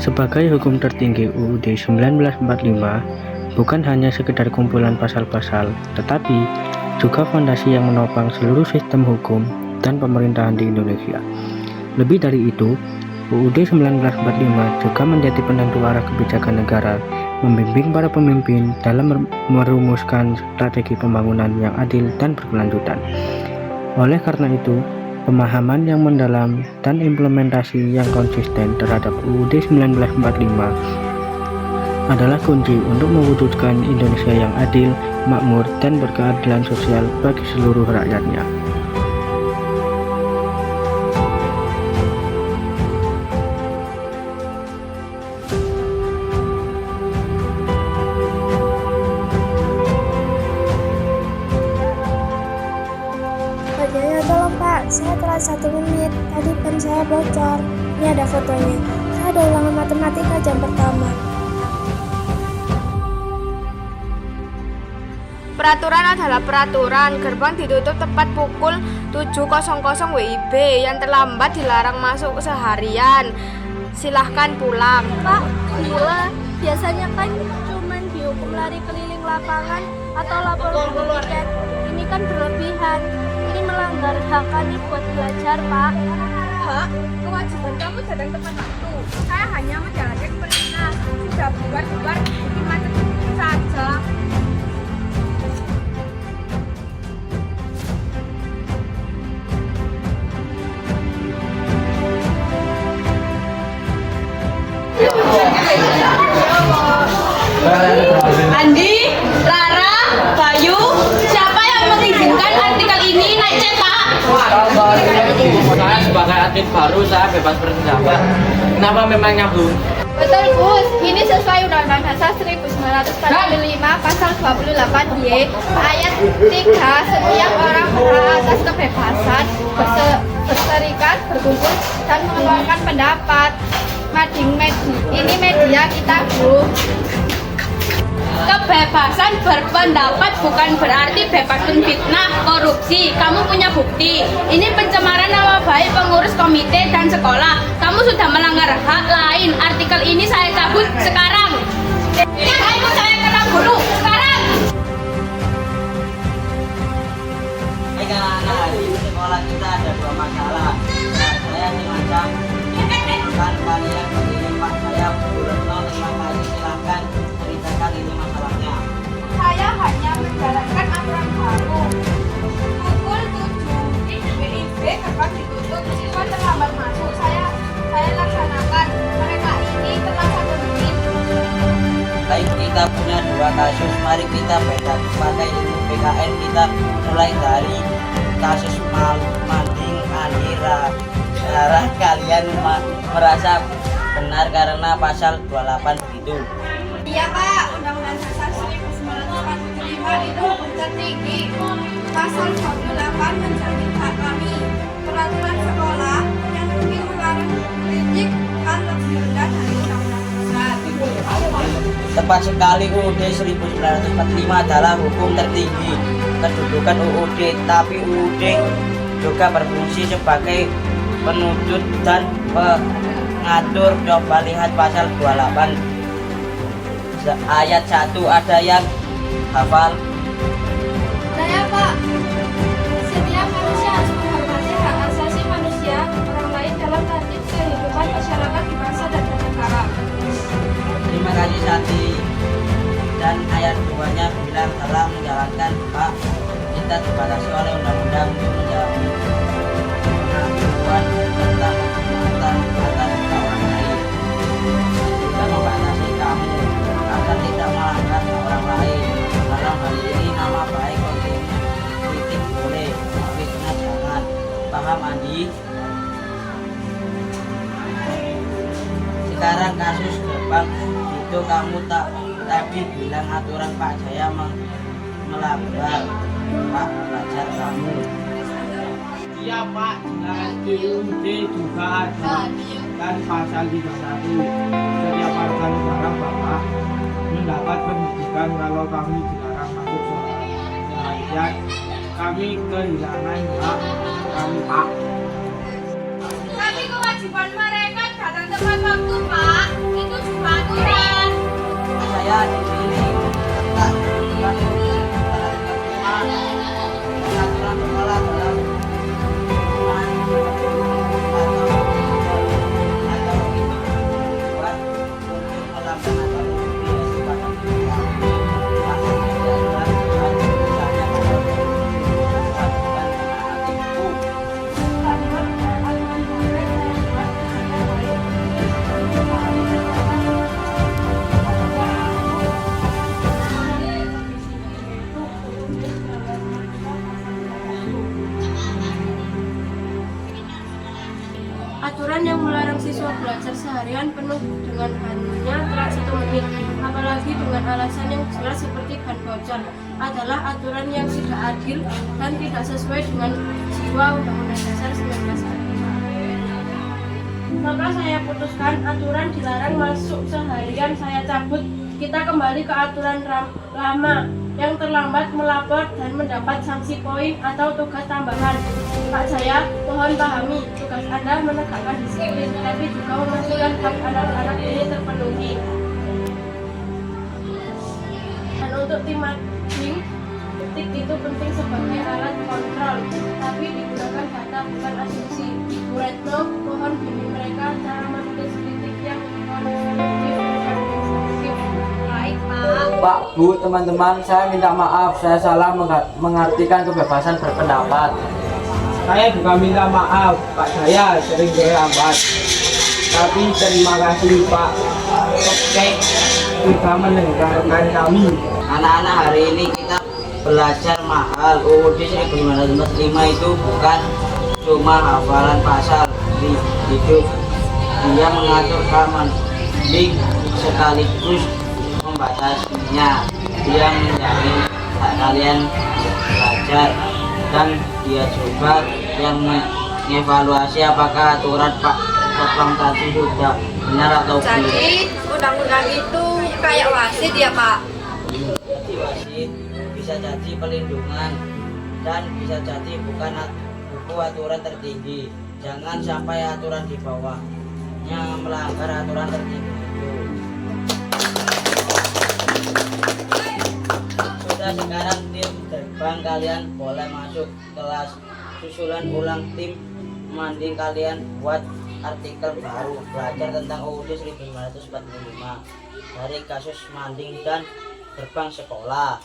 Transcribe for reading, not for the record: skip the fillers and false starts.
Sebagai hukum tertinggi UUD 1945, bukan hanya sekedar kumpulan pasal-pasal, tetapi juga fondasi yang menopang seluruh sistem hukum dan pemerintahan di Indonesia. Lebih dari itu, UUD 1945 juga menjadi penentu arah kebijakan negara, membimbing para pemimpin dalam merumuskan strategi pembangunan yang adil dan berkelanjutan. Oleh karena itu, pemahaman yang mendalam dan implementasi yang konsisten terhadap UUD 1945 adalah kunci untuk mewujudkan Indonesia yang adil, makmur, dan berkeadilan sosial bagi seluruh rakyatnya. Wajahnya tolong Pak, saya telat 1 menit. Tadi pen saya bocor. Ini ada fotonya. Saya ada ulangan matematika jam pertama. Peraturan adalah peraturan. Gerbang ditutup tepat pukul 7.00 WIB. Yang terlambat dilarang masuk seharian. Silahkan pulang. Pak, gila. Biasanya kan cuman dihukum lari keliling lapangan atau lapor tiket. Ini kan berlebihan. Ini melanggar hak kami buat belajar, Pak. Hak? Kewajiban kamu datang tepat waktu. Saya hanya menjalankan perintah. Sudah bubar-bubar bikin macet saja. Andi, Rara, Bayu, siapa yang mengizinkan artikel ini naik cetak? Saya sebagai atlet baru, saya bebas berpendapat. Kenapa memang nyambung? Betul, Gus. Ini sesuai Undang-Undang Dasar 1945 Pasal 28Y ayat 3. Setiap orang berhak atas kebebasan berserikat, berkumpul, dan mengeluarkan pendapat. Ini media kita, Bu. Kebebasan berpendapat bukan berarti bebas menfitnah, korupsi. Kamu punya bukti. Ini pencemaran nama baik pengurus komite dan sekolah. Kamu sudah melanggar hak lain. Artikel ini saya cabut sekarang. Ayo saya kena guru sekarang. Hai anak-anak, di sekolah kita ada 2 masalah. Saya semacam kan kalian berdiri Pak saya Buretno, terima kasih, silahkan ceritakan ini masalahnya. Saya hanya menjalankan aturan baru. Pukul 7 WIB gerbang ditutup, siswa terlambat masuk. Saya laksanakan. Mereka ini telah 1 menit. Baik, kita punya 2 kasus. Mari kita bedakan pakai ilmu PKN. Kita mulai dari kasus Mading Andira. Kalian merasa benar karena pasal 28 begitu. Iya Pak, Undang-Undang Dasar 1945 itu hukum tertinggi. Pasal 28 menjamin hak kami. Peraturan sekolah yang mungkin melarang kritik kan lebih rendah dari Undang-Undang Dasar. Tepat sekali, UUD 1945 adalah hukum tertinggi. Kedudukan UUD, tapi UUD juga berfungsi sebagai penuntut dan pengatur. Coba lihat pasal 28 ayat 1, ada yang hafal? Saya, Pak. Setiap manusia harus menghormati hak asasi manusia orang lain dalam tertib kehidupan masyarakat di bangsa dan bernegara. Terima kasih Santi. Dan ayat 2-nya bilang dalam menjalankan hak kita dibatasi oleh undang-undang untuk menjalani pengaturan tentang atas orang lain. Juga membatasi kamu agar tidak melanggar orang lain. Dalam hal ini nama baik kritik boleh, tapi jangan. Paham Andi? Sekarang kasus gerbang itu kamu tadi bilang aturan Pak Jaya melanggar Pak pelajar kamu. Iya Pak, di UUD juga ada kan pasal 31. Setiap warga negara Bapak mendapat pendidikan. Kalau kami dilarang masuk sekolah, kami kehilangan hak kami Pak. Tapi kewajiban mereka datang tepat waktu Pak. aturan yang melarang siswa belajar seharian penuh dengan hanya telat 1 menit, apalagi dengan alasan yang jelas seperti ban bocor, adalah aturan yang tidak adil dan tidak sesuai dengan jiwa Undang-Undang Dasar 1945. Maka saya putuskan aturan dilarang masuk seharian saya cabut. Kita kembali ke aturan lama yang terlambat melapor dan mendapat sanksi poin atau tugas tambahan. Pak Jaya, mohon pahami, tugas Anda menegakkan disiplin, tapi juga memastikan hak anak-anak ini terpenuhi. Dan untuk tim mading, detik itu penting sebagai alat kontrol, tapi digunakan data bukan asumsi. Bu Retno, mohon bimbing mereka cara menulis kritik yang konstruktif bukan destruktif. Baik, Pak. Pak, Bu, teman-teman, saya minta maaf, saya salah mengartikan kebebasan berpendapat. Saya juga minta maaf, Pak Jaya sering terlambat. Tapi terima kasih Pak Topek sudah mendengarkan kami. Anak-anak, hari ini kita belajar mahal. UUD 1945 itu bukan cuma hafalan pasal di hidup. Dia mengatur keamanan sekaligus membatasinya. Dia menjamin hak kalian belajar, dan dia juga yang mengevaluasi apakah aturan Pak Topang tadi sudah benar atau belum. Jadi undang-undang itu kayak wasit ya, Pak? Jadi wasit bisa jadi pelindungan dan bisa jadi bukan buku aturan tertinggi. Jangan sampai aturan di bawahnya melanggar aturan tertinggi itu. Sudah, sekarang tim terbang kalian boleh masuk kelas. Susulan ulang tim manding kalian buat artikel baru belajar tentang UUD 1945 dari kasus manding dan gerbang sekolah.